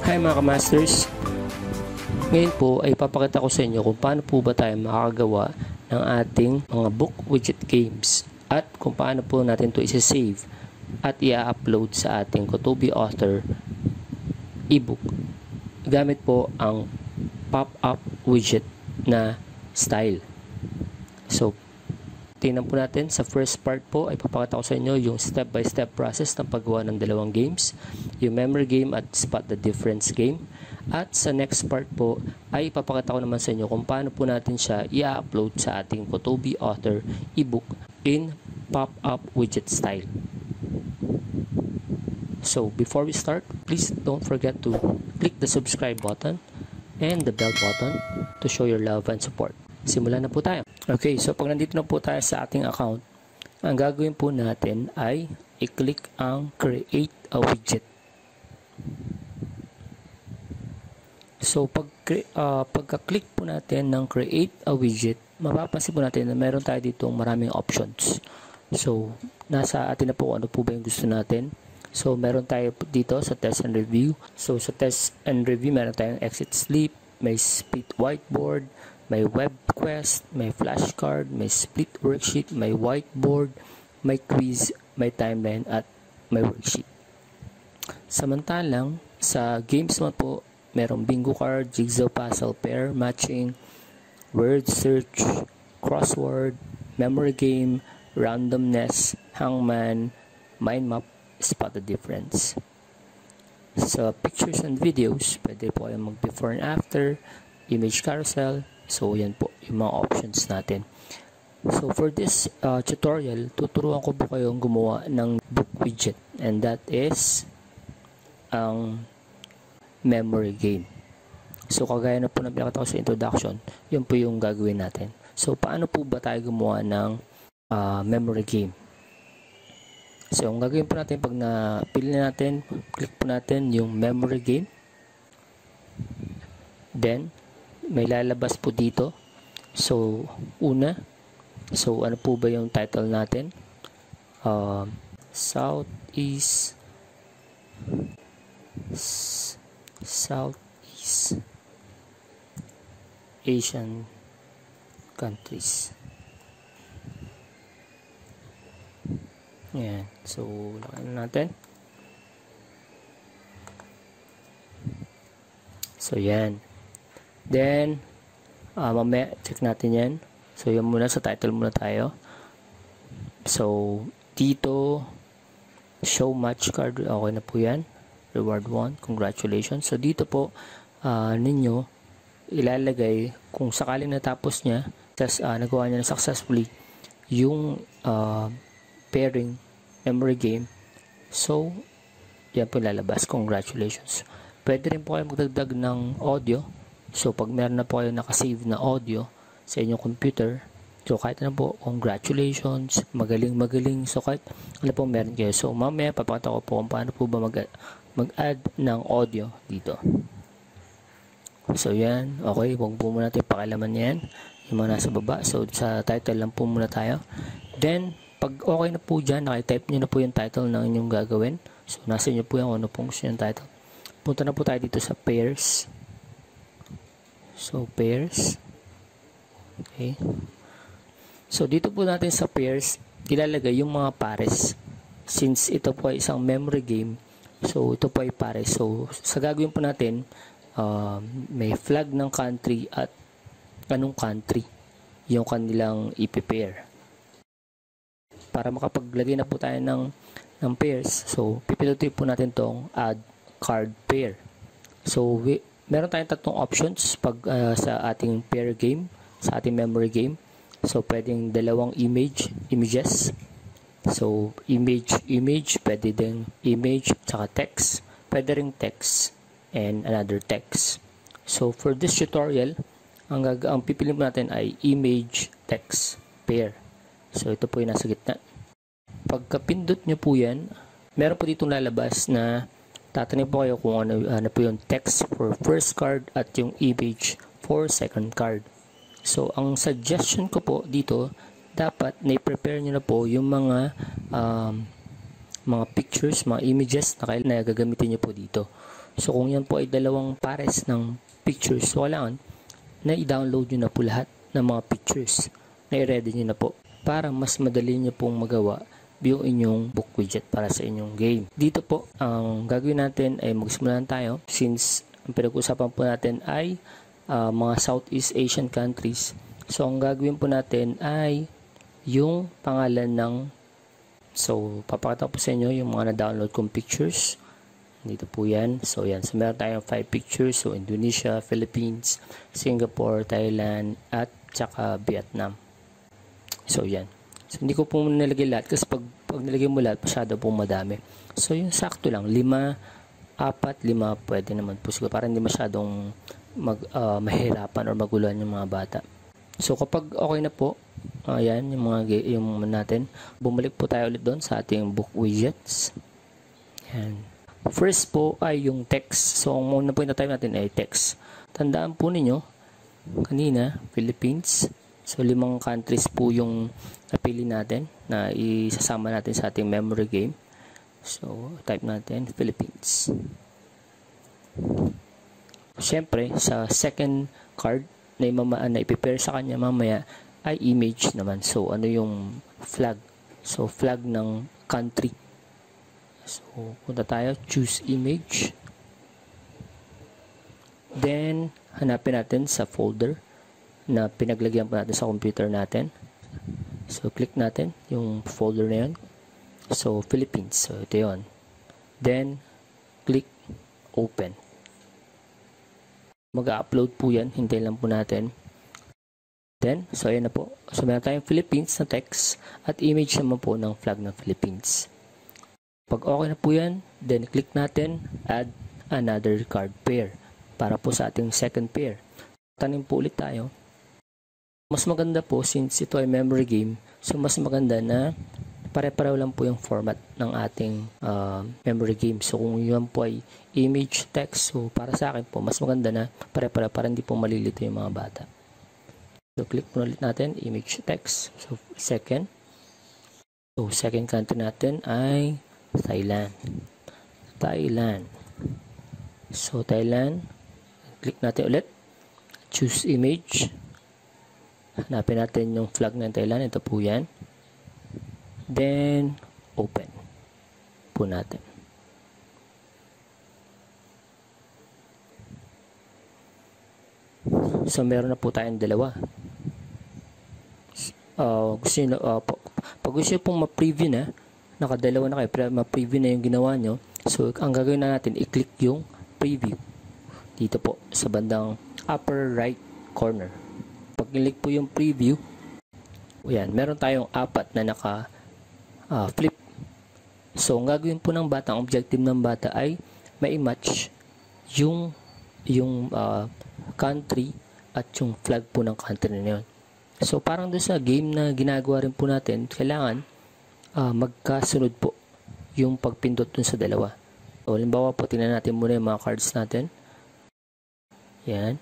Hi mga kamasters! Ngayon po ay papakita ko sa inyo kung paano po ba tayo makakagawa ng ating mga book widget games at kung paano po natin ito isa-save at i-upload sa ating Kotobi Author ebook gamit po ang pop-up widget na style. So, tingnan po natin sa first part po ay papakita ko sa inyo yung step-by-step process ng paggawa ng dalawang games, yung memory game at spot the difference game. At sa next part po ay papakita ko naman sa inyo kung paano po natin siya i-upload sa ating Kotobi Author ebook in pop-up widget style. So before we start, please don't forget to click the subscribe button and the bell button to show your love and support. Simulan na po tayo. Okay, so pag nandito na po tayo sa ating account, ang gagawin po natin ay i-click ang create a widget. So pagka-click po natin ng create a widget, mapapansin po natin na meron tayo dito maraming options. So nasa atin na po ano po ba yung gusto natin. So meron tayo dito sa test and review. So sa test and review meron tayong exit sleep, may split whiteboard, may web quest, may flashcard, may split worksheet, may whiteboard, may quiz, may timeline at may worksheet. Samantalang sa games mo po, merong bingo card, jigsaw puzzle, pair matching, word search, crossword, memory game, randomness, hangman, mind map, spot the difference. Sa pictures and videos, pwede po kayong mag before and after, image carousel. So yan po yung mga options natin. So for this tutorial, tuturuan ko po kayong gumawa ng book widget, and that is ang memory game. So kagaya na po na pinakita ko sa introduction, yun po yung gagawin natin. So paano po ba tayo gumawa ng memory game? So ang gagawin po natin pag napili natin, click po natin yung memory game. Then may lalabas po dito. So una, so ano po ba yung title natin? Southeast Asian countries. Yan. So, lakayin natin. So, yan. Then, mamaya, check natin yan. So, yan muna. Sa title muna tayo. So, dito, show match card. Okay na po yan. Reward 1. Congratulations. So, dito po, ninyo, ilalagay, kung sakaling natapos niya, tas nagawa niya na successfully, yung pairing memory game. So, yan po lalabas. Congratulations. Pwede rin po kayo magdagdag ng audio. So, pag meron na po kayo nakasave na audio sa inyong computer, so kahit na po, congratulations, magaling. So, kahit ano po meron kayo. So, mamaya papakita ko po kung paano po ba mag-add ng audio dito. So, yan. Okay, huwag po muna natin pakialaman yan. Yung mga nasa baba. So, sa title lang po muna tayo. Then, pag okay na po dyan, nakitype nyo na po yung title ng inyong gagawin. So, nasa inyo po yung ano pong gusto yung title. Punta na po tayo dito sa pairs. So, pairs. Okay. So, dito po natin sa pairs, ilalagay yung mga pares. Since ito po ay isang memory game, so, ito po ay pares. So, sa gagawin po natin, may flag ng country at anong country yung kanilang i-pair. Para makapaglagay na po tayo ng pairs, so pipindutin po natin tong add card pair. So meron tayong tatlong options pag sa ating pair game, sa ating memory game. So pwedeng dalawang images. So image, pwede din image saka text, pwede ring text and another text. So for this tutorial, ang pipiliin po natin ay image text pair. So, ito po yung nasa gitna. Pagkapindot nyo po yan, meron po ditong lalabas na tatanong po kayo kung ano po yung text for first card at yung image for second card. So, ang suggestion ko po dito, dapat na-prepare nyo na po yung mga pictures, mga images na gagamitin nyo po dito. So kung yan po ay dalawang pares ng pictures, so kailangan na i-download nyo na po lahat ng mga pictures na i-ready nyo na po para mas madali nyo pong magawa yung inyong book widget para sa inyong game. Dito po, ang gagawin natin ay magsimulan tayo since ang pinag-usapan po natin ay mga Southeast Asian countries. So ang gagawin po natin ay yung pangalan ng, so papakita po sa inyo yung mga na-download kong pictures. Dito po yan. So yan. So meron tayong 5 pictures. So Indonesia, Philippines, Singapore, Thailand, at saka Vietnam. So yan. So hindi ko po nilagay lahat kasi pag nilagay mo lahat, masyado po madami. So yung sakto lang. 5, 4, 5 pwede naman po siguro. Para hindi masyadong mahirapan or maguluhan yung mga bata. So kapag okay na po, ayan yung natin. Bumalik po tayo ulit doon sa ating book widgets. Yan. First po ay yung text. So, ang muna po yung type natin ay text. Tandaan po ninyo, kanina, Philippines. So, 5 countries po yung napili natin na isasama natin sa ating memory game. So, type natin, Philippines. Siyempre, sa second card na ipipair sa kanya mamaya ay image naman. So, ano yung flag? So, flag ng country. So, punta tayo, choose image. Then, hanapin natin sa folder na pinaglagyan po natin sa computer natin. So, click natin yung folder na yun. So, Philippines. So, ito yun. Then, click open. Mag-upload po yan. Hintayin lang po natin. Then, so, ayan na po. So, meron tayong Philippines na text at image naman po ng flag ng Philippines. Pag okay na po yan, then click natin add another card pair para po sa ating second pair. Tanim po ulit tayo. Mas maganda po since ito ay memory game, so mas maganda na pare-pareho lang po yung format ng ating memory game. So kung yun po ay image, text, so para sa akin po, mas maganda na pare-pareho para hindi po malilito yung mga bata. So click po ulit natin, image, text. So second. So second country natin ay Thailand. So, Thailand. Click natin ulit. Choose image. Hanapin natin yung flag ng Thailand. Ito po yan. Then, open po natin. So, meron na po tayong dalawa. Pag gusto nyo pong ma-preview na, nakadalawa na kayo, ma-preview na yung ginawa nyo. So, ang gagawin na natin, i-click yung preview. Dito po, sa bandang upper right corner. Pag i-click po yung preview, yan, meron tayong 4 na naka-flip. So, ang gagawin po ng bata, ang objective ng bata ay ma-match yung country at yung flag po ng country na yun. So, parang doon sa game na ginagawa rin po natin, kailangan magkasunod po yung pagpindot dun sa dalawa. So, halimbawa po, tingnan natin muna yung mga cards natin. Yan.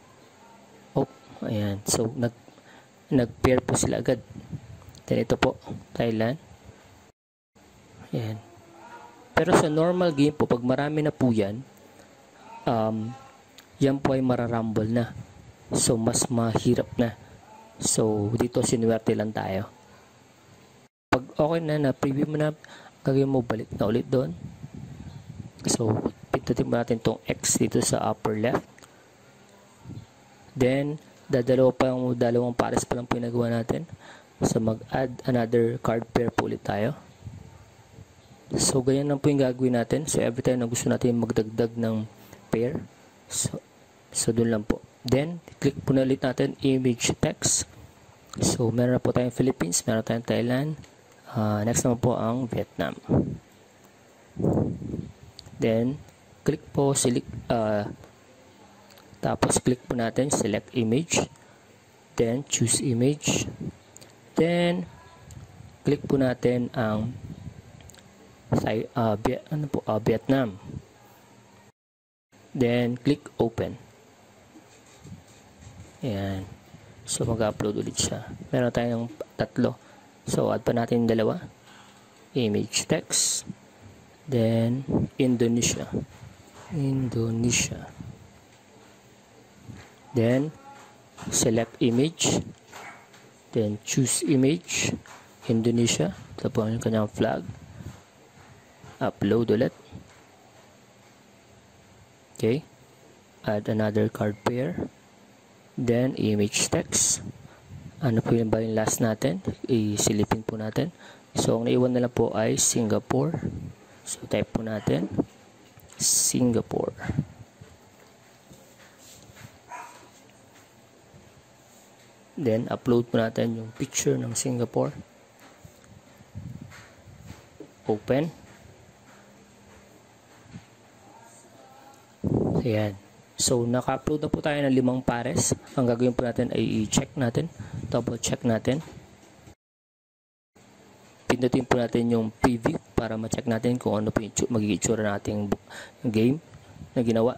Oh, ayan. So, nag-pair po sila agad. Then, ito po, Thailand. Yan. Pero sa normal game po, pag marami na po yan, yan po ay mararumble na. So, mas mahirap na. So, dito sinuwerte lang tayo. Pag okay na preview mo na, gagawin mo balik na ulit doon. So, pindutin mo natin itong X dito sa upper left. Then, dalawang pares pa lang po yung nagawa natin. So, mag-add another card pair po ulit tayo. So, ganyan lang po yung gagawin natin. So, every time na gusto natin magdagdag ng pair, so doon lang po. Then, click po na ulit natin image text. So, meron na po tayong Philippines, meron tayong Thailand. Next naman po ang Vietnam. Then, click po, tapos click po natin, select image. Then, choose image. Then, click po natin ang Vietnam. Then, click open. Ayan. So, mag-upload ulit siya. Meron tayong 3. So, add pa natin yung 2. Image text. Then, Indonesia. Indonesia. Then, select image. Then, choose image. Indonesia. Ito po ang kanyang flag. Upload ulit. Okay. Add another card pair. Then, image text. Ano po yung ba yung last natin? Isilipin po natin. So, ang naiwan na lang po ay Singapore. So, type po natin. Singapore. Then, upload po natin yung picture ng Singapore. Open. Ayan. So, naka-upload na po tayo ng 5 pares. Ang gagawin po natin ay i-check natin. Double check natin. Pindutin po natin yung preview para ma-check natin kung ano po yung magiging itsura ng ating game na ginawa.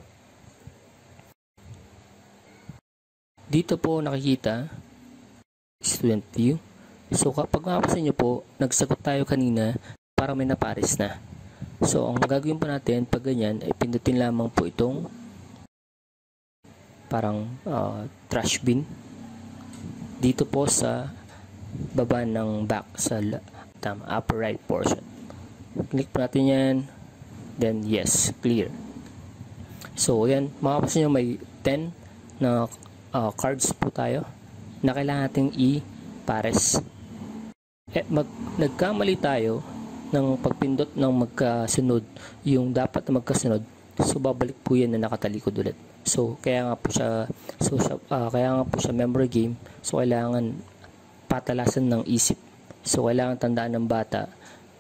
Dito po nakikita student view. So, kapag mapapansin nyo po, nagsagot tayo kanina para may napares na. So, ang gagawin po natin pag ganyan ay pindutin lamang po itong parang trash bin dito po sa baba ng back sa upper right portion. Click po natin yan, then yes, clear. So yan, makapasin nyo may 10 na cards po tayo na kailangan nating i-pares. Nagkamali tayo ng pagpindot ng magkasunod yung dapat na magkasunod, so babalik po yan na nakatalikod ulit. So, kaya nga po siya memory game. So, kailangan patalasan ng isip. So, kailangan tandaan ng bata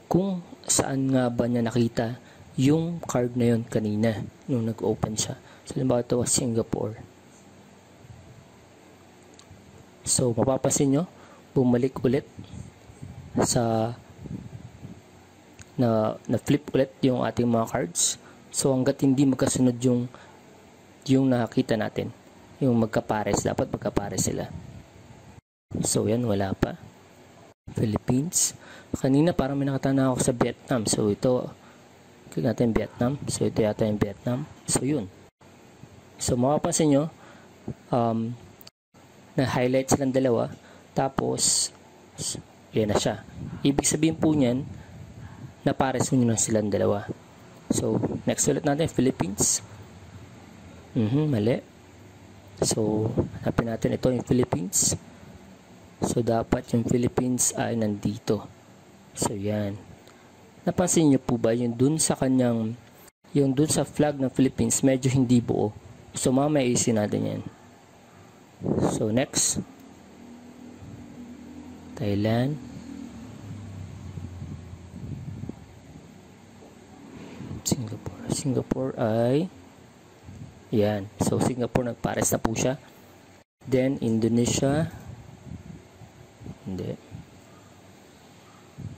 kung saan nga ba niya nakita yung card na yun kanina nung nag-open siya. So, halimbawa ito was Singapore. So, mapapansin nyo, bumalik ulit sa na flip ulit yung ating mga cards. So, hanggat hindi magkasunod yung nakita natin, yung magkapares, dapat magkapares sila. So yan, wala pa. Philippines. Kanina parang may nakatana ako sa Vietnam. So ito, click natin Vietnam. So ito yata yung Vietnam. So yun. So makapansin nyo, na-highlight silang dalawa. Tapos, yan na siya. Ibig sabihin po niyan, napares nyo na silang dalawa. So, next ulit natin, Philippines. Mali. So, hanapin natin ito yung Philippines. So, dapat yung Philippines ay nandito. So, yan. Napansin nyo po ba yung dun sa kanyang, yung dun sa flag ng Philippines, medyo hindi buo. So, mamaya isin natin yan. So, next. Thailand. Singapore ay yan. So, Singapore nagpares na po siya. Then, Indonesia. Hindi.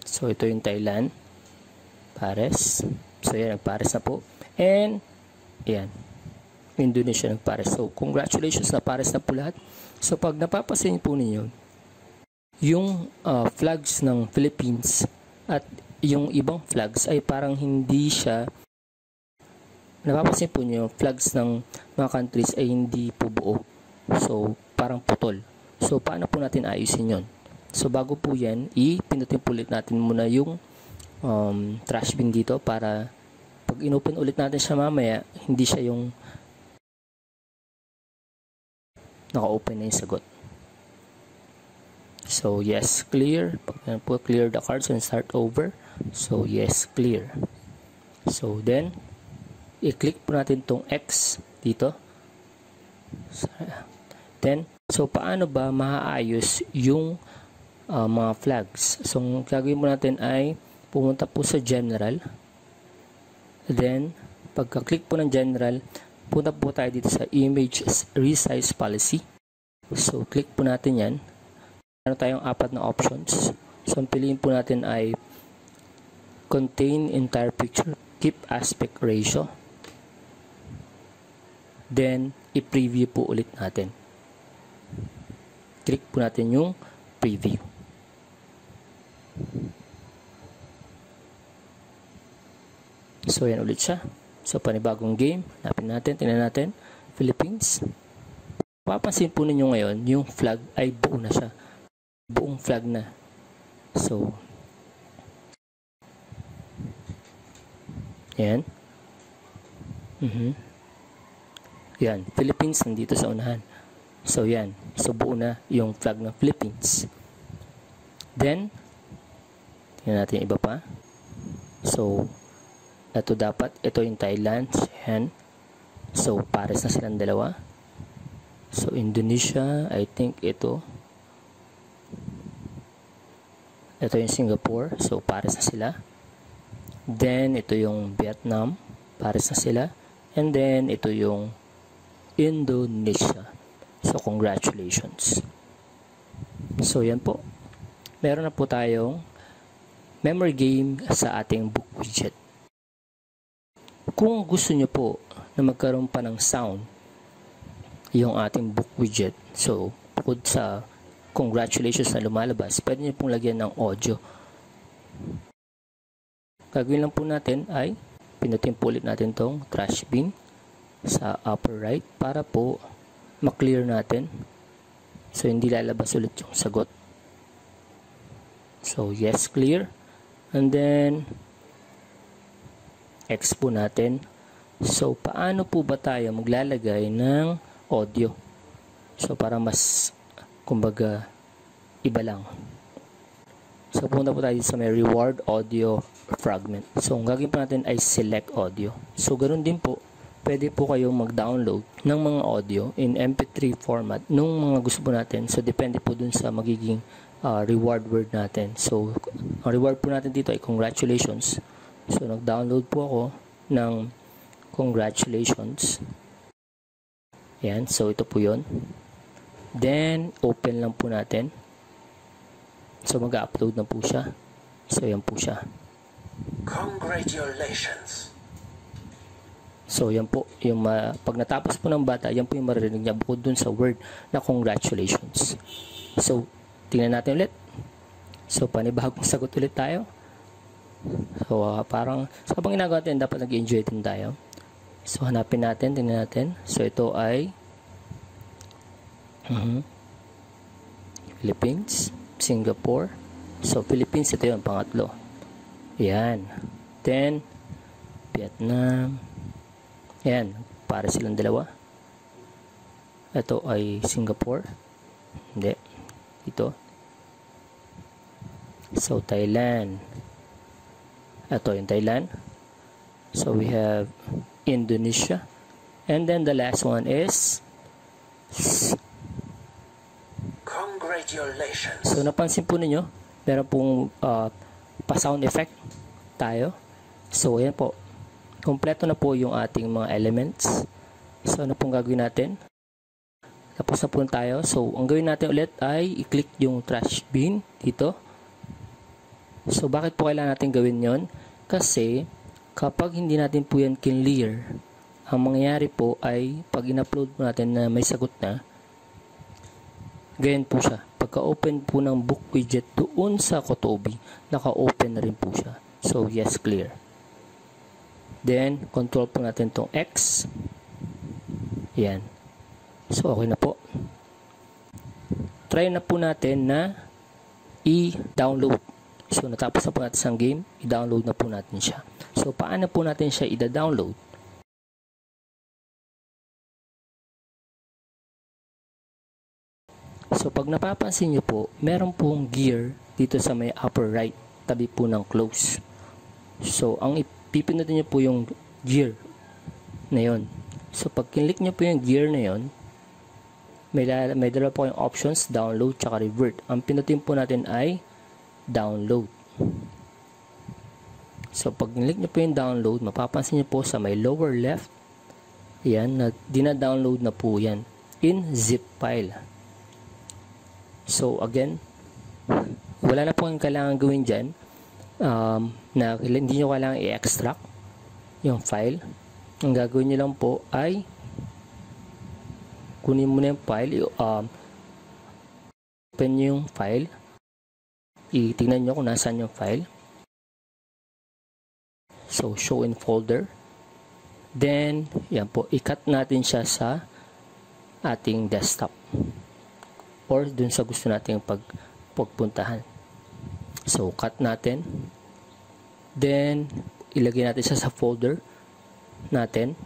So, ito yung Thailand. Pares. So, yan. Nagpares na po. And, yan. Indonesia nagpares. So, congratulations. Napares na po lahat. So, pag napapasin po ninyo, yung flags ng Philippines at yung ibang flags ay parang hindi siya, napapansin po nyo, flags ng mga countries ay hindi po buo. So, parang putol. So, paano po natin ayusin yon? So, bago po yan, ipindutin po ulit natin muna yung trash bin dito para pag inopen ulit natin siya mamaya, hindi siya yung naka-open na yung sagot. So, yes, clear. Pag po, clear the cards and start over. So, yes, clear. So, then, i-click po natin tong X dito. Then, so paano ba maaayos yung mga flags? So, ang gagawin mo natin ay pumunta po sa General. Then, pagka-click po ng General, punta po tayo dito sa Image Resize Policy. So, click po natin yan. Meron tayong 4 na options. So, ang piliin po natin ay Contain Entire Picture, Keep Aspect Ratio. Then, i-preview po ulit natin. Click po natin yung preview. So, yan ulit siya. So, panibagong game. Hanapin natin, tingnan natin. Philippines. Papansin po ninyo ngayon, yung flag ay buo na siya. Buong flag na. So, yan. Yan. Philippines nandito sa unahan. So, yan. So, buo na yung flag ng Philippines. Then, tingnan natin iba pa. So, ito dapat. Ito yung Thailand. Yan. So, pares na silang dalawa. So, Indonesia, I think ito. Ito yung Singapore. So, pares na sila. Then, ito yung Vietnam. Pares na sila. And then, ito yung Indonesia. So, congratulations. So, yan po. Meron na po tayong memory game sa ating book widget. Kung gusto nyo po na magkaroon pa ng sound yung ating book widget, so bukod sa congratulations na lumalabas, pwede nyo pong lagyan ng audio. Gagawin lang po natin ay pinutin po ulit natin tong trash bin sa upper right para po maklear natin, so hindi lalabas ulit yung sagot. So yes, clear. And then X po natin. So paano po ba tayo maglalagay ng audio? So para mas kumbaga iba lang. So punta po tayo sa may reward audio fragment. So ang gagawin po natin ay select audio. So ganoon din po, pwede po kayong mag-download ng mga audio in MP3 format nung mga gusto po natin. So depende po dun sa magiging reward word natin. So ang reward po natin dito ay congratulations. So nag-download po ako ng congratulations. Yan, so ito po yun. Then open lang po natin. So mag-upload na po siya. So yan po siya. Congratulations. So yan po, yung pag natapos po ng bata, yan po yung maririnig niya bukod dun sa word na congratulations. So tingnan natin ulit. So panibagong sagot ulit tayo. So parang sa habang ginagawa natin, dapat nag-enjoy din tayo. So hanapin natin, tingnan natin. So ito ay Philippines, Singapore. So Philippines, ito yung pangatlo. Yan. Then Vietnam. Yan, para silang dalawa. Ito ay Singapore. Hindi. Ito. So Thailand. Ito yung Thailand. So we have Indonesia. And then the last one is congratulations. So napansin po ninyo, meron pong pa-sound effect tayo. So ayan po. Kompleto na po yung ating mga elements. So ano pong gagawin natin? Tapos na po tayo. So ang gawin natin ulit ay i-click yung trash bin dito. So bakit po kailangan natin gawin yon? Kasi kapag hindi natin po yan clear, ang mangyayari po ay pag in-upload po natin na may sagot na, ganyan po siya. Pagka-open po ng book widget doon sa Kotobi, naka-open na rin po siya. So yes, clear. Then control po natin tong X. Yan. So okay na po. Try na po natin na i-download. So natapos na po natin sa game, i-download na po natin siya. So paano po natin siya i-download? So pag napapansin nyo po, meron pong gear dito sa may upper right, tabi po ng close. So ang ipipindutin nyo po yung gear na yon. So pag kinlik nyo po yung gear na yon, may dalawa po kayong options, download tsaka revert. Ang pinutin po natin ay download. So pag kinlik nyo po yung download, mapapansin nyo po sa may lower left, yan, dina-download na po yan in zip file. So again, wala na po ang kailangan gawin dyan, na hindi nyo kailangan i-extract yung file. Ang gagawin nyo lang po ay kunin mo na yung file, open nyo yung file, itingnan nyo kung nasaan yung file. So show in folder, Then, yan po, i-cut natin siya sa ating desktop or dun sa gusto nating pagpuntahan. So, cut natin. Then, ilagay natin siya sa folder natin.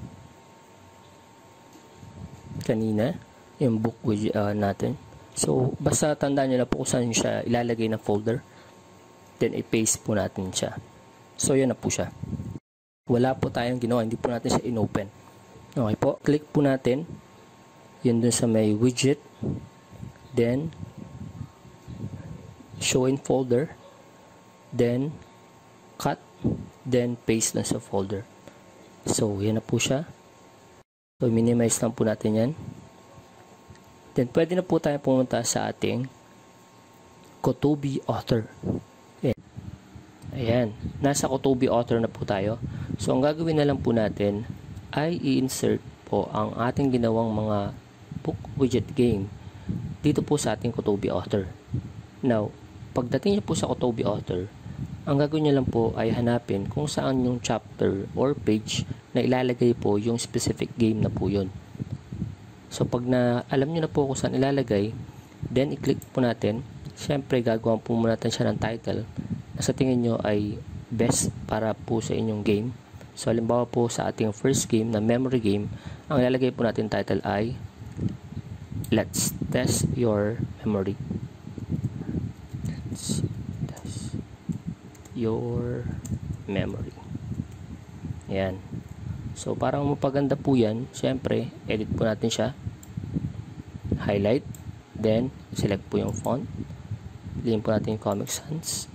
Kanina, yung book widget natin. So, basta tandaan nyo na po kung saan siya ilalagay na folder. Then, i-paste po natin siya. So, yan na po siya. Wala po tayong ginawa. Hindi po natin siya in-open. Okay po. Click po natin. Yun dun sa may widget. Then, show in folder. Then, cut. Then, paste dun sa folder. So, yan na po siya. So, minimize lang po natin yan. Then, pwede na po tayo pumunta sa ating Kotobi Author. Ayan. Nasa Kotobi Author na po tayo. So, ang gagawin na lang po natin ay i-insert po ang ating ginawang mga book widget game dito po sa ating Kotobi Author. Now, pagdating niyo po sa Kotobi Author, ang gagawin niyo lang po ay hanapin kung saan yung chapter or page na ilalagay po yung specific game na po yun. So, pag alam niyo na po kung saan ilalagay, then i-click po natin. Siyempre, gagawa po muna natin siya ng title na sa tingin nyo ay best para po sa inyong game. So, halimbawa po sa ating first game na memory game, ang ilalagay po natin title ay Let's Test Your Memory. Let's Test Your Memory. Yan. So, para mapaganda po yan, syempre, edit po natin siya. Highlight. Then, select po yung font. Piliin po natin yung Comic Sans.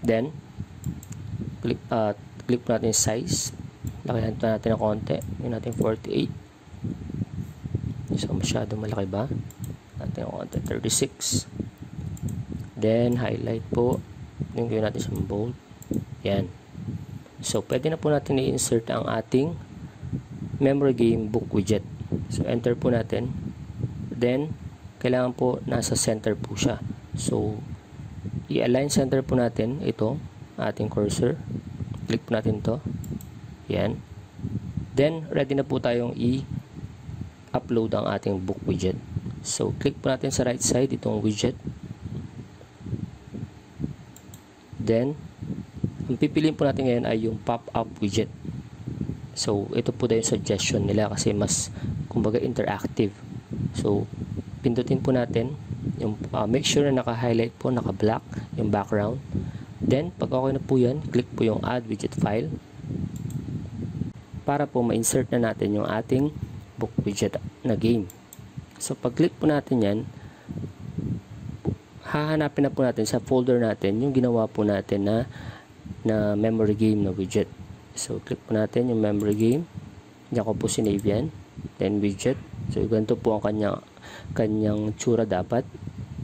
Then, click po natin yung size. Lakihan po natin ng konti. Yung natin 48. So, masyado malaki ba? Natin yung konti 36. Then, highlight po. Yung gawin natin sa bold. Yan. So, pwede na po natin i-insert ang ating memory game book widget. So, enter po natin. Then, kailangan po nasa center po siya. So, i-align center po natin ito, ating cursor. Click po natin to. Yan. Then, ready na po tayong i-upload ang ating book widget. So, click po natin sa right side itong widget. Then, ang pipiliin po natin ngayon ay yung pop-up widget. So, ito po yung suggestion nila kasi mas, kumbaga, interactive. So, pindutin po natin yung make sure na naka-highlight po, naka-black yung background. Then, pag okay na po yan, click po yung add widget file para po ma-insert na natin yung ating book widget na game. So, pag-click po natin yan, hahanapin na po natin sa folder natin yung ginawa po natin na memory game na widget. So, click po natin yung memory game. Diyan ko po sinave yan. Then, widget. So, ganito po ang kanyang tsura dapat.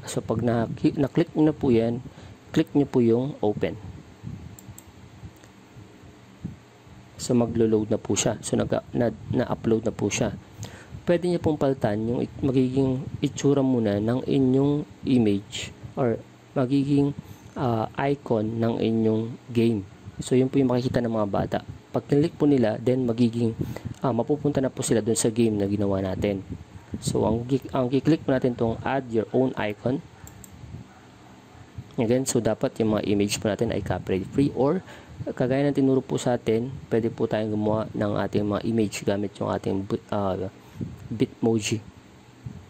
So, pag na-click nyo na po yan, click nyo po yung open. So, maglo-load na po siya. So, na-upload na po siya. Pwede nyo pong palitan yung magiging itsura muna ng inyong image or magiging icon ng inyong game. So, yun po yung makikita ng mga bata. Pag click po nila, then magiging mapupunta na po sila dun sa game na ginawa natin. So, ang i-click po natin itong add your own icon. Again, so dapat yung mga image po natin ay copyright free or kagaya ng tinuro po sa atin, pwede po tayong gumawa ng ating mga image gamit yung ating Bitmoji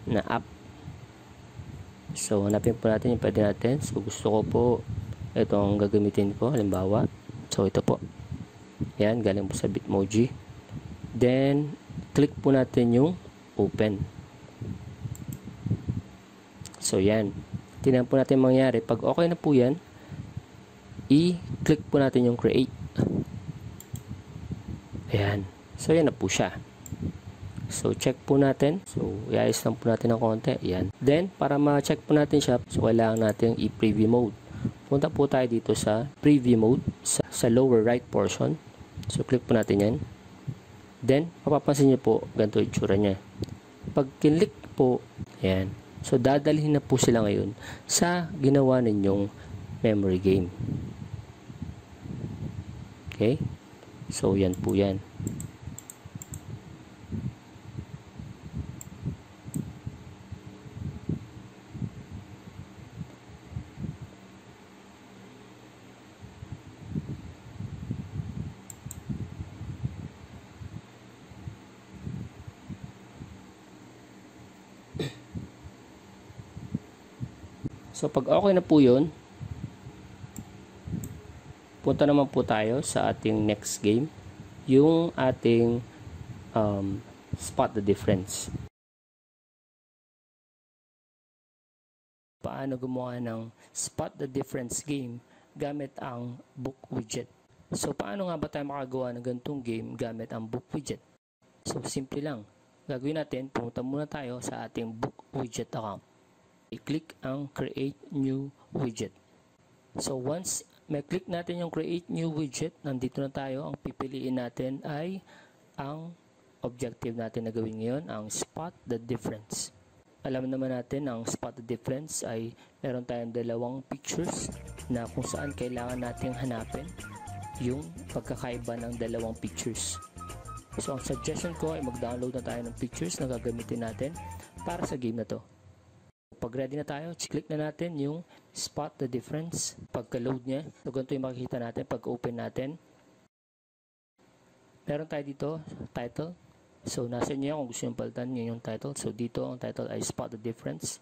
na app. So, hanapin po natin yung pwede natin. So, gusto ko po itong gagamitin ko, halimbawa. So, ito po. Yan, galing po sa Bitmoji. Then, click po natin yung open. So, yan. Tingnan po natin mangyari. Pag okay na po yan, i-click po natin yung create. Ayan. So, yan na po siya. So, check po natin. So, iayos lang po natin ng konti. Ayan. Then, para ma-check po natin siya, so, kailangan natin i-preview mode. Punta po tayo dito sa preview mode sa lower right portion. So, click po natin yan. Then, mapapansin nyo po, ganito yung itsura niya. Pag click po, ayan. So, dadalhin na po sila ngayon sa ginawa ninyong memory game. Okay? So, yan po yan. So, pag okay na po yun, punta naman po tayo sa ating next game, yung ating spot the difference. Paano gumawa ng spot the difference game gamit ang book widget. So, paano nga ba tayo makagawa ng ganitong game gamit ang book widget? So, simple lang. Gagawin natin, pumunta muna tayo sa ating book widget account. I-click ang create new widget. So, once may click natin yung create new widget, nandito na tayo. Ang pipiliin natin ay ang objective natin na gawin ngayon, ang spot the difference. Alam naman natin ang spot the difference ay meron tayong dalawang pictures na kung saan kailangan nating hanapin yung pagkakaiba ng dalawang pictures. So, ang suggestion ko ay mag-download na tayo ng pictures na gagamitin natin para sa game na to. Pag ready na tayo, click na natin yung spot the difference. Pagka-load niya, so ganito yung makikita natin pag open natin. Meron tayo dito, title. So, nasa inyo kung gusto nyo palitan, yun yung title. So, dito ang title ay spot the difference.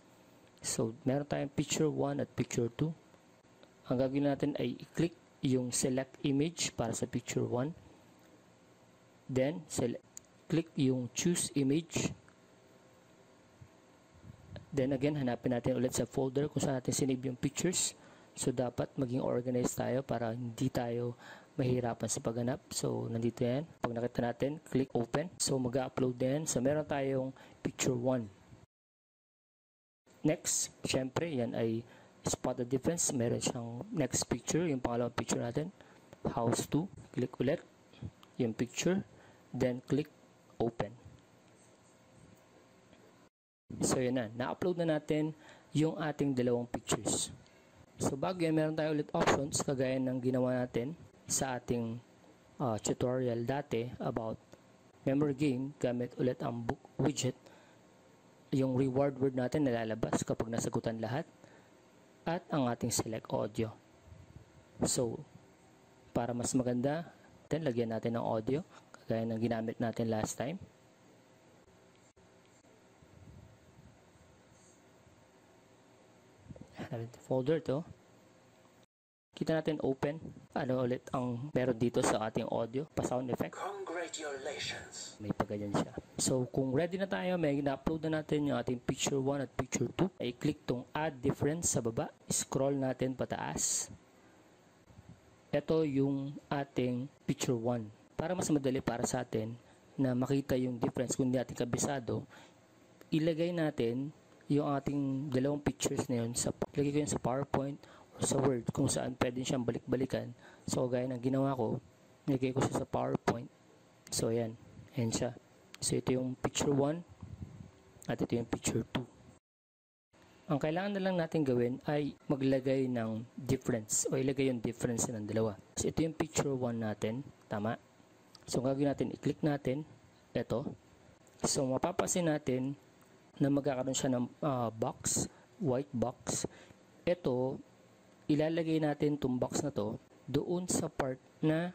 So, meron tayong picture 1 at picture 2. Ang gagawin natin ay i-click yung select image para sa picture 1. Then, click yung choose image. Then again, hanapin natin ulit sa folder kung saan natin sinave yung pictures. So, dapat maging organized tayo para hindi tayo mahirapan sa paghanap. So, nandito yan. Pag nakita natin, click open. So, mag-upload din. So, meron tayong picture 1. Next, syempre, yan ay spot the difference. Meron siyang next picture, yung pangalawang picture natin. House 2. Click ulit yung picture. Then, click open. So, yun na. Na-upload na natin yung ating dalawang pictures. So, bago yan, meron tayo ulit options kagaya ng ginawa natin sa ating tutorial dati about memory game gamit ulit ang book widget. Yung reward word natin nalalabas kapag nasagutan lahat at ang ating select audio. So, para mas maganda, lagyan natin ng audio kagaya ng ginamit natin last time. Folder to. Kita natin open. Ano ulit ang meron dito sa ating audio? Pa-sound effect. Congratulations! May pagayan siya. So, kung ready na tayo, may na-upload na natin yung ating picture 1 at picture 2. Ay click tong add difference sa baba. Scroll natin pataas. Ito yung ating picture 1. Para mas madali para sa atin na makita yung difference kung hindi natin kabisado, ilagay natin yung ating dalawang pictures na yun, ilagay ko yun sa PowerPoint o sa Word kung saan pwede siyang balik-balikan. So, gaya ng ginawa ko, nilagay ko siya sa PowerPoint. So, ayan. Ayan siya. So, ito yung picture 1 at ito yung picture 2. Ang kailangan na lang natin gawin ay maglagay ng difference o ilagay yung difference ng dalawa. So, ito yung picture 1 natin. Tama? So, ang gagawin natin, i-click natin ito. So, mapapasin natin na magkakaroon siya ng box, white box. Ito, ilalagay natin itong box na to doon sa part na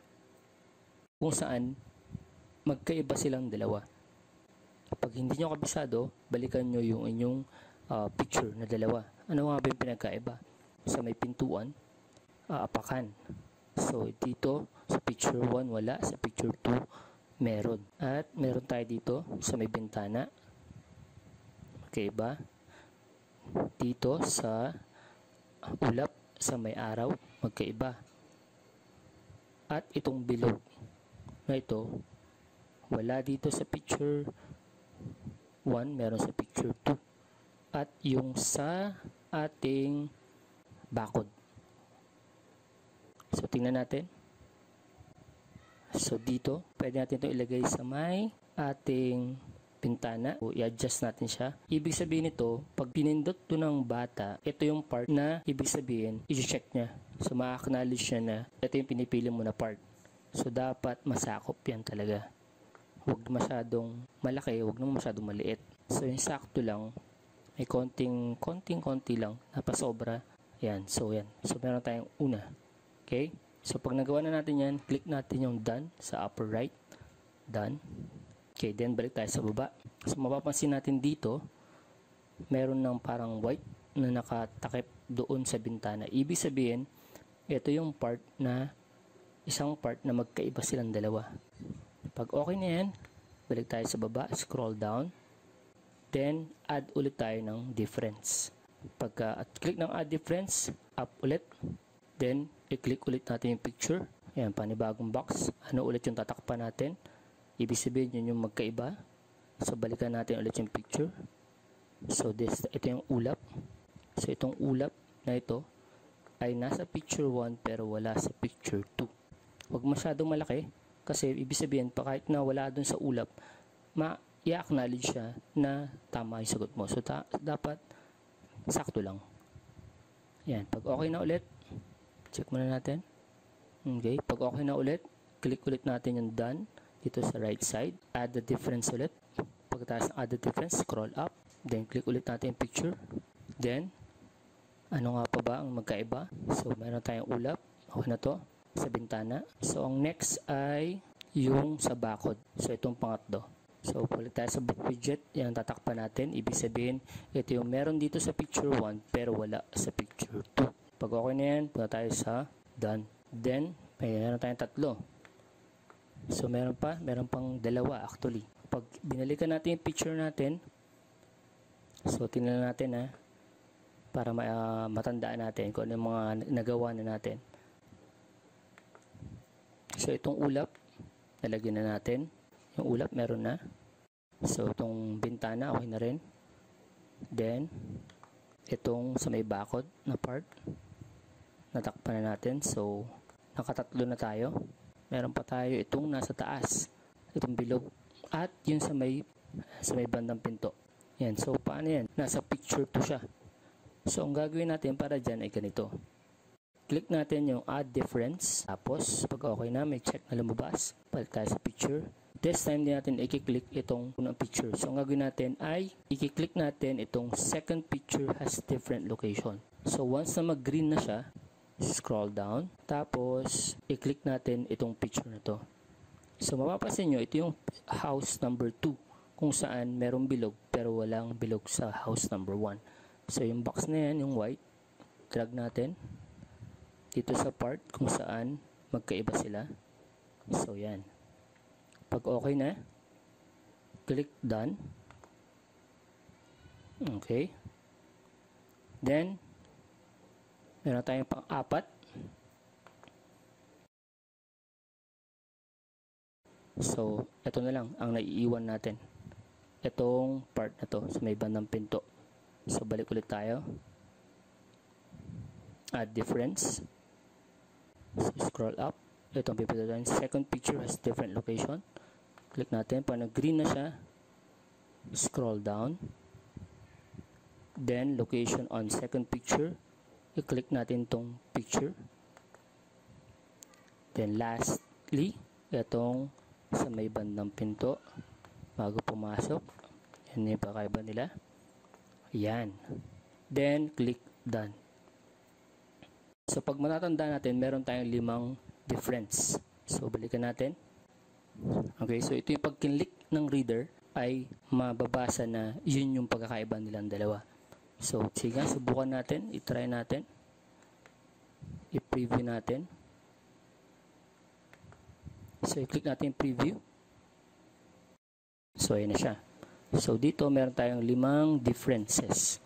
kung saan magkaiba silang dalawa. Pag hindi nyo kabisado, balikan nyo yung inyong picture na dalawa. Ano nga ba yung pinagkaiba? Sa may pintuan, apakan. So, dito, sa picture 1 wala, sa picture 2 meron. At meron tayo dito sa may bintana. Magkaiba. Dito sa ulap, sa may araw, magkaiba. At itong bilog na ito, wala dito sa picture 1, meron sa picture 2. At yung sa ating bakod. So, tingnan natin. So, dito, pwede natin ito ilagay sa may ating pintana. O, i-adjust natin siya. Ibig sabihin nito, pag pinindot to ng bata, ito yung part na ibig sabihin, i-check niya. So, ma-acknowledge niya na ito yung pinipili mo na part. So, dapat masakop yan talaga. Huwag masyadong malaki, huwag naman masyadong maliit. So, yung sakto lang, may konting-konti lang, napasobra. Yan, so yan. So, meron tayong una. Okay? So, pag nagawa na natin yan, click natin yung done sa upper right. Done. Okay, then balik tayo sa baba. So, mapapansin natin dito, meron ng parang white na nakatakip doon sa bintana. Ibig sabihin, ito yung isang part na magkaiba silang dalawa. Pag okay na yan, balik tayo sa baba, scroll down, then add ulit tayo ng difference. Pagka click ng add difference, up ulit, then i-click ulit natin yung picture. Ayan, panibagong box. Ano ulit yung tatakpan natin? Ibig sabihin yun yung magkaiba. So, balikan natin ulit yung picture. So, ito yung ulap. So, itong ulap na ito ay nasa picture 1 pero wala sa picture 2. Huwag masyadong malaki kasi ibig sabihin pa kahit na wala dun sa ulap, i-acknowledge siya na tama yung sagot mo. So, dapat sakto lang. Yan. Pag okay na ulit, check muna natin. Okay. Pag okay na ulit, click ulit natin yung done dito sa right side. Add the difference ulit. Pagkatapos ng add the difference, scroll up. Then, click ulit natin yung picture. Then, ano nga pa ba ang magkaiba? So, meron tayong ulap. Okay na to. Sa bintana. So, ang next ay yung sa bakod. So, itong pangatlo. So, ulit tayo sa book widget. Yan ang tatakpan natin. Ibig sabihin, ito yung meron dito sa picture 1 pero wala sa picture 2. Pag okay na yan, punta tayo sa done. Then, meron tayong tatlo. So, meron pang dalawa actually. Pag binalikan natin yung picture natin, so, tingnan natin para matandaan natin kung ano yung mga nagawa na natin. So, itong ulap, nalagyan na natin. Yung ulap, meron na. So, itong bintana, okay na rin. Then, itong sa may bakod na part, natakpan na natin. So, nakatatlo na tayo. Meron pa tayo itong nasa taas. Itong bilog. At yung sa may bandang pinto. Yan. So, paano yan? Nasa picture 2 siya. So, ang gagawin natin para dyan ay ganito. Click natin yung add difference. Tapos, pag okay na, may check na lumabas. Balik tayo sa picture. This time din natin i-click itong unang picture. So, ang gagawin natin ay i-click natin itong second picture has different location. So, once na mag-green na siya, scroll down. Tapos, i-click natin itong picture na to. So, mapapansin nyo, ito yung house number 2 kung saan merong bilog pero walang bilog sa house number 1. So, yung box na yan, yung white, drag natin dito sa part kung saan magkaiba sila. So, yan. Pag okay na, click done. Okay. Then, meron tayong pang-apat. So, ito na lang ang naiiwan natin. Itong part na to sa may bandang pinto. So, balik ulit tayo. Add difference. So, scroll up. Ito ang pipilitan. Second picture has different location. Click natin. Pag nag-green na siya, scroll down. Then, location on second picture. I-click natin itong picture. Then, lastly, itong sa may bandang pinto. Bago pumasok. Yan yung pakaiba nila. Yan. Then, click done. So, pag matatanda natin, meron tayong 5 difference. So, balikan natin. Okay, so ito yung pag-click ng reader ay mababasa na yun yung pagkakaiba nilang dalawa. So, sige, subukan natin. I-try natin. I-preview natin. So, i-click natin preview. So, ayan na siya. So, dito meron tayong 5 differences.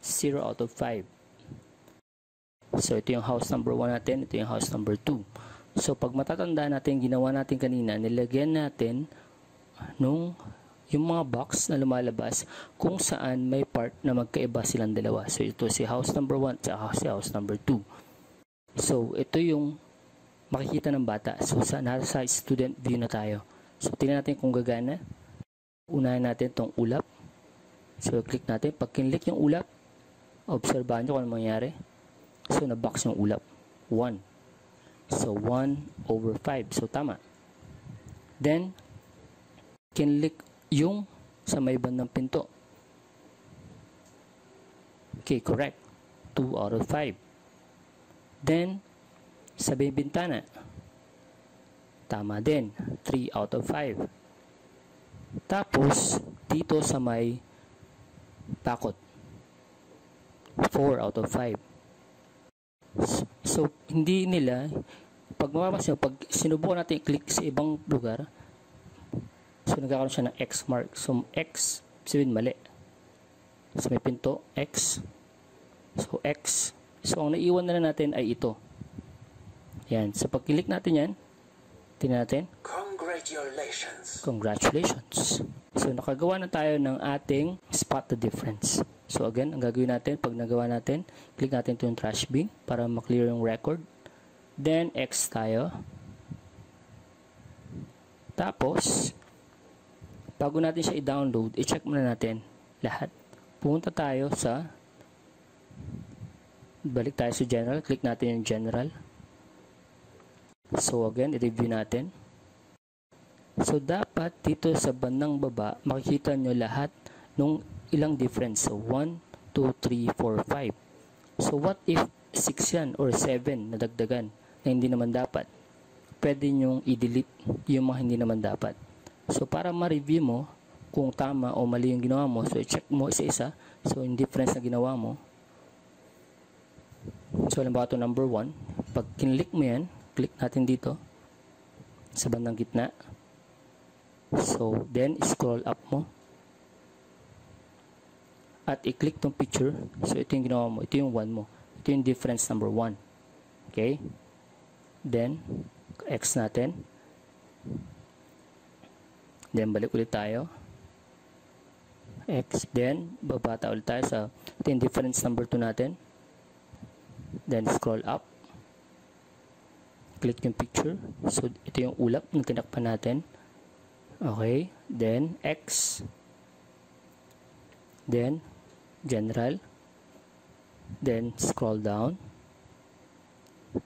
0 out of 5. So, ito yung house number 1 natin. Ito yung house number 2. So, pag matatanda natin, ginawa natin kanina, nilagyan natin yung mga box na lumalabas kung saan may part na magkaiba silang dalawa. So, ito si house number 1 at si house number 2. So, ito yung makikita ng bata. So, nasa student view na tayo. So, tingnan natin kung gagana. Unahin natin itong ulap. So, click natin. Pag kinlik yung ulap, obserbahan nyo kung ano mangyari. So, na-box yung ulap. 1. So, 1/5. So, tama. Then, kinlik yung sa may bandang pinto. Okay, correct. 2/5. Then, sa may bintana. Tama din. 3/5. Tapos, dito sa may bakod. 4/5. So, hindi nila, pag mapapansin, pag sinubukan natin i-click sa ibang lugar, so nagkakaroon siya ng X mark. So, X, sabihin mali. So, may pinto, X. So, X. So, ang naiwan na lang natin ay ito. Yan. So, pag click natin yan, tingnan natin. Congratulations. Congratulations. So, nakagawa na tayo ng ating spot the difference. So, again, ang gagawin natin, pag nagawa natin, click natin ito yung trash bin para maklear yung record. Then, X tayo. Tapos, bago natin siya i-download, i-check muna natin lahat. Pumunta tayo sa, balik tayo sa general, click natin yung general. So, again, i-review natin. So, dapat dito sa bandang baba, makikita nyo lahat nung ilang difference. So, 1, 2, 3, 4, 5. So, what if 6 yan or 7 na dagdagan na hindi naman dapat? Pwede nyong i-delete yung mga hindi naman dapat. So, para ma-review mo kung tama o mali yung ginawa mo, so, i-check mo isa-isa. So, yung difference na ginawa mo. So, halimbawa ito number 1. Pag kinlik mo yan, click natin dito sa bandang gitna. So, then, scroll up mo. At i-click tong picture. So, ito yung ginawa mo. Ito yung 1 mo. Ito yung difference number 1. Okay? Then, X natin. Then, balik ulit tayo. X. Then, babata ulit tayo sa ito yung difference number 2 natin. Then, scroll up. Click yung picture. So, ito yung ulap na tinakpan natin. Okay. Then, X. Then, general. Then, scroll down.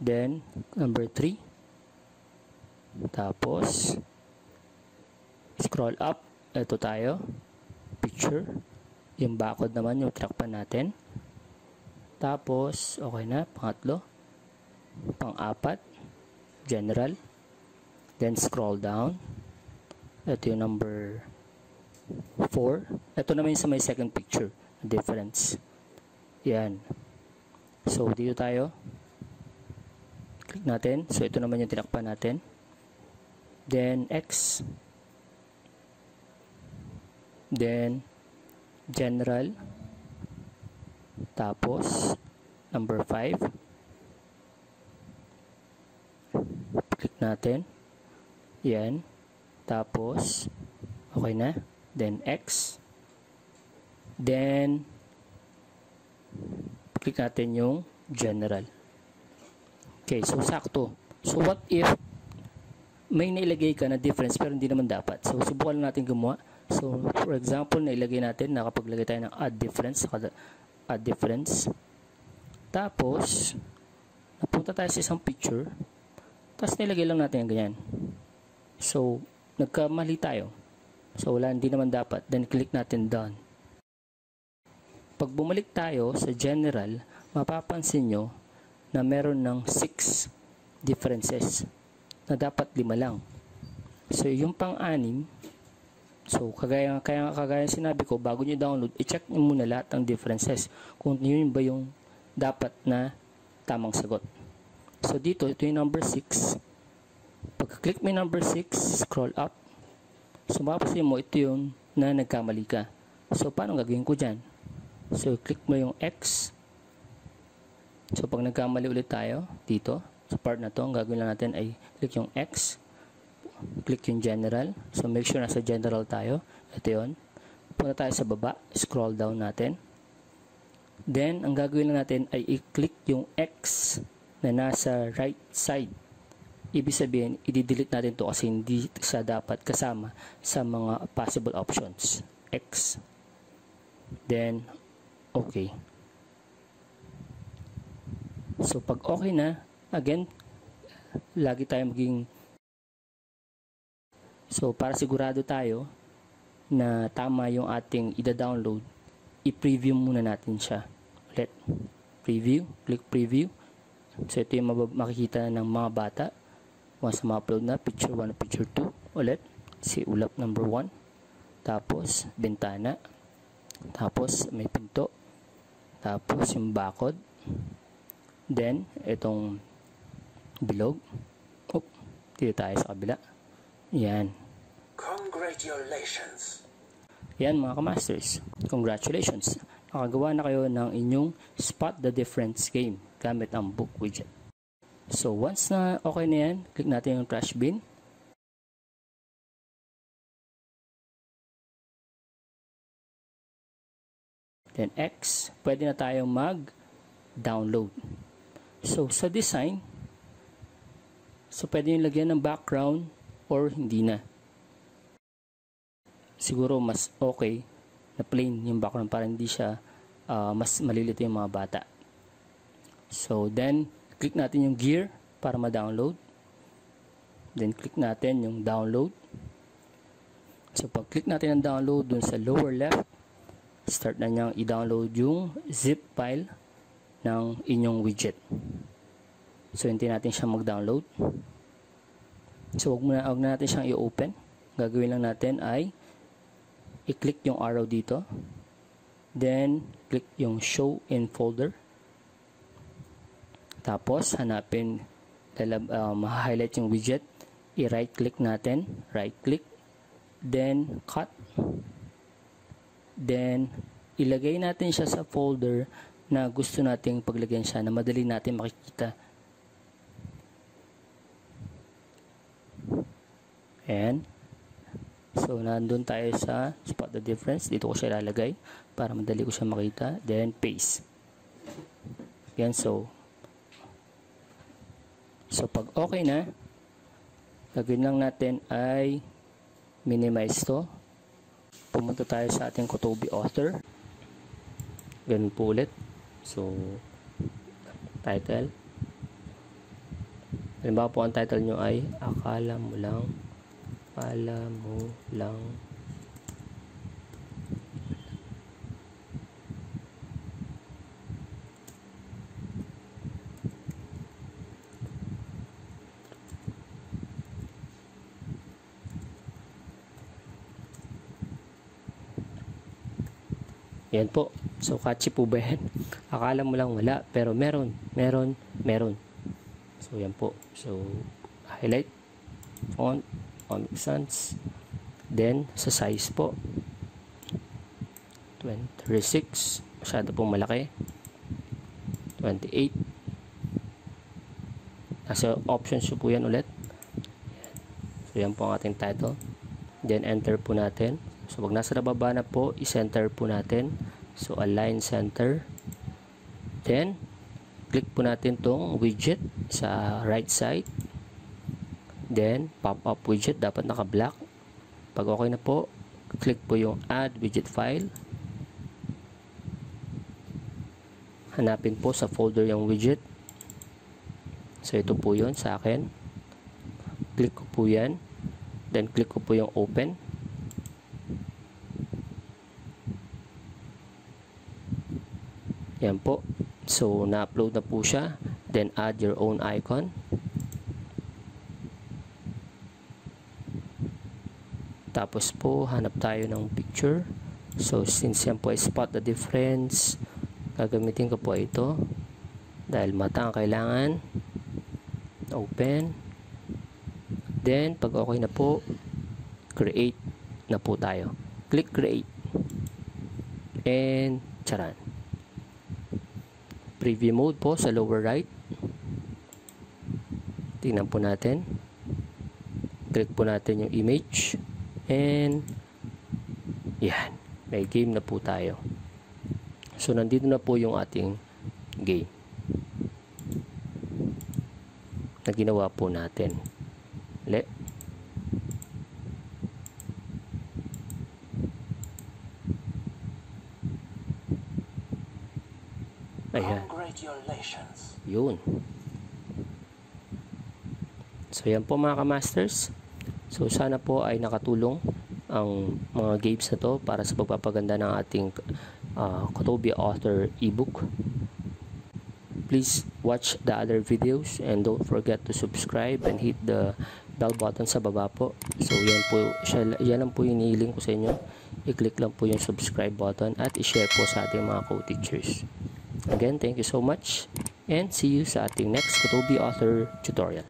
Then, number 3. Tapos, scroll up. Ito tayo. Picture. Yung bakod naman, yung trackpan natin. Tapos, okay na. Pangatlo. Pang-apat. General. Then, scroll down. Ito yung number 4. Ito naman yung sa may second picture. Difference. Yan. So, dito tayo. Click natin. So, ito naman yung tinakpan natin. Then, X. Then, general. Tapos, number 5. Click natin. Yan. Tapos, okay na. Then, X. Then, click natin yung general. Okay, so sakto. So, what if may nailagay ka na difference pero hindi naman dapat? So, subukan natin gumawa. So, for example, nailagay natin, nakapaglagay tayo ng add difference. Tapos, napunta tayo sa isang picture. Tapos, nilagay lang natin yung ganyan. So, nagkamali tayo. So, wala, hindi naman dapat. Then, click natin done. Pag bumalik tayo sa general, mapapansin nyo na meron ng 6 differences na dapat 5 lang. So, yung pang-6, so, kagaya sinabi ko, bago nyo download, i-check nyo muna lahat ng differences. Kung yun ba yung dapat na tamang sagot. So, dito, ito yung number 6. Pag-click mo yung number 6, scroll up. So, mapapansin mo, ito yung na nagkamali ka. So, paano gagawin ko dyan? So, click mo yung X. So, pag nagkamali ulit tayo, dito, sa part na to, ang gagawin lang natin ay click yung X. Click yung general. So, make sure nasa general tayo. Ito yun. Punta tayo sa baba. Scroll down natin. Then, ang gagawin lang natin ay i-click yung X na nasa right side. Ibig sabihin, i-delete natin to kasi hindi siya dapat kasama sa mga possible options. X. Then, okay. So, pag okay na, again, lagi tayo maging, so para sigurado tayo na tama yung ating ida-download, i-preview muna natin siya ulit. Preview, click preview. So ito yung makikita ng mga bata once ma-upload na, picture 1 picture 2 ulit, si ulap number 1, tapos bintana, tapos may pinto, tapos yung bakod, then itong bilog. Dito tayo sa kabila. Yan. Congratulations. Yan mga kamasters, congratulations. Nakagawa na kayo ng inyong Spot the Difference game gamit ang book widget. So once na okay na yan, click natin yung trash bin. Then X, pwede na tayong mag-download. So sa design, so pwede yung lagyan ng background or hindi na. Siguro mas okay na plain yung background para hindi siya mas malilito yung mga bata. So then, click natin yung gear para ma-download. Then click natin yung download. So pag click natin ang download dun sa lower left, start na niyang i-download yung zip file ng inyong widget. So hintayin natin siyang mag-download. So wag na natin siyang i-open. Gagawin lang natin ay i-click yung arrow dito. Then click yung show in folder. Tapos hanapin, ma-highlight yung widget. I-right click natin. Right click. Then cut. Then ilagay natin siya sa folder na gusto nating paglagyan siya, na madali natin makikita. Ayan. So nandun tayo sa Spot the Difference. Dito ko siya ilalagay para madali ko siya makita. Then paste. Yan. So pag okay na, gagawin lang natin ay minimize to. Pumunta tayo sa ating Kotobi author. Ganun po ulit. So title. Halimbawa po ang title nyo ay Akala mo lang. Yan po. So, catchy po ba yan? Akala mo lang wala, pero meron. So, yan po. So, highlight, font, Comic Sans. Then, sa size po, 36. Masyado pong malaki. 28. Nasa options po yan ulit. So, yan po ang ating title. Then, enter po natin. So, pag nasa nababa na po, i-center po natin. So, align center. Then, click po natin tong widget sa right side. Then, pop-up widget. Dapat naka-black. Pag okay na po, click po yung add widget file. Hanapin po sa folder yung widget. So, ito po yun sa akin. Click ko po yan. Then, click ko po yung open. Yan po. So, na-upload na po siya. Then, add your own icon. Tapos po, hanap tayo ng picture. So, since yan po ay Spot the Difference, gagamitin ko po ito. Dahil mata ang kailangan. Open. Then, pag okay na po, create na po tayo. Click create. And, charan. Preview mode po sa lower right. Tingnan po natin. Click po natin yung image. And, yan. May game na po tayo. So, nandito na po yung ating game na ginawa po natin. Ulit. Ayan. Congratulations. Yun. So yan po mga ka-masters. So sana po ay nakatulong ang mga games na to para sa pagpapaganda ng ating Kotobia Author ebook. Please watch the other videos and don't forget to subscribe and hit the bell button sa baba po. So yan lang po yung hinihiling ko sa inyo. I-click lang po yung subscribe button at i-share po sa ating mga co-teachers. Again, thank you so much and see you sa ating next Kotobia Author tutorial.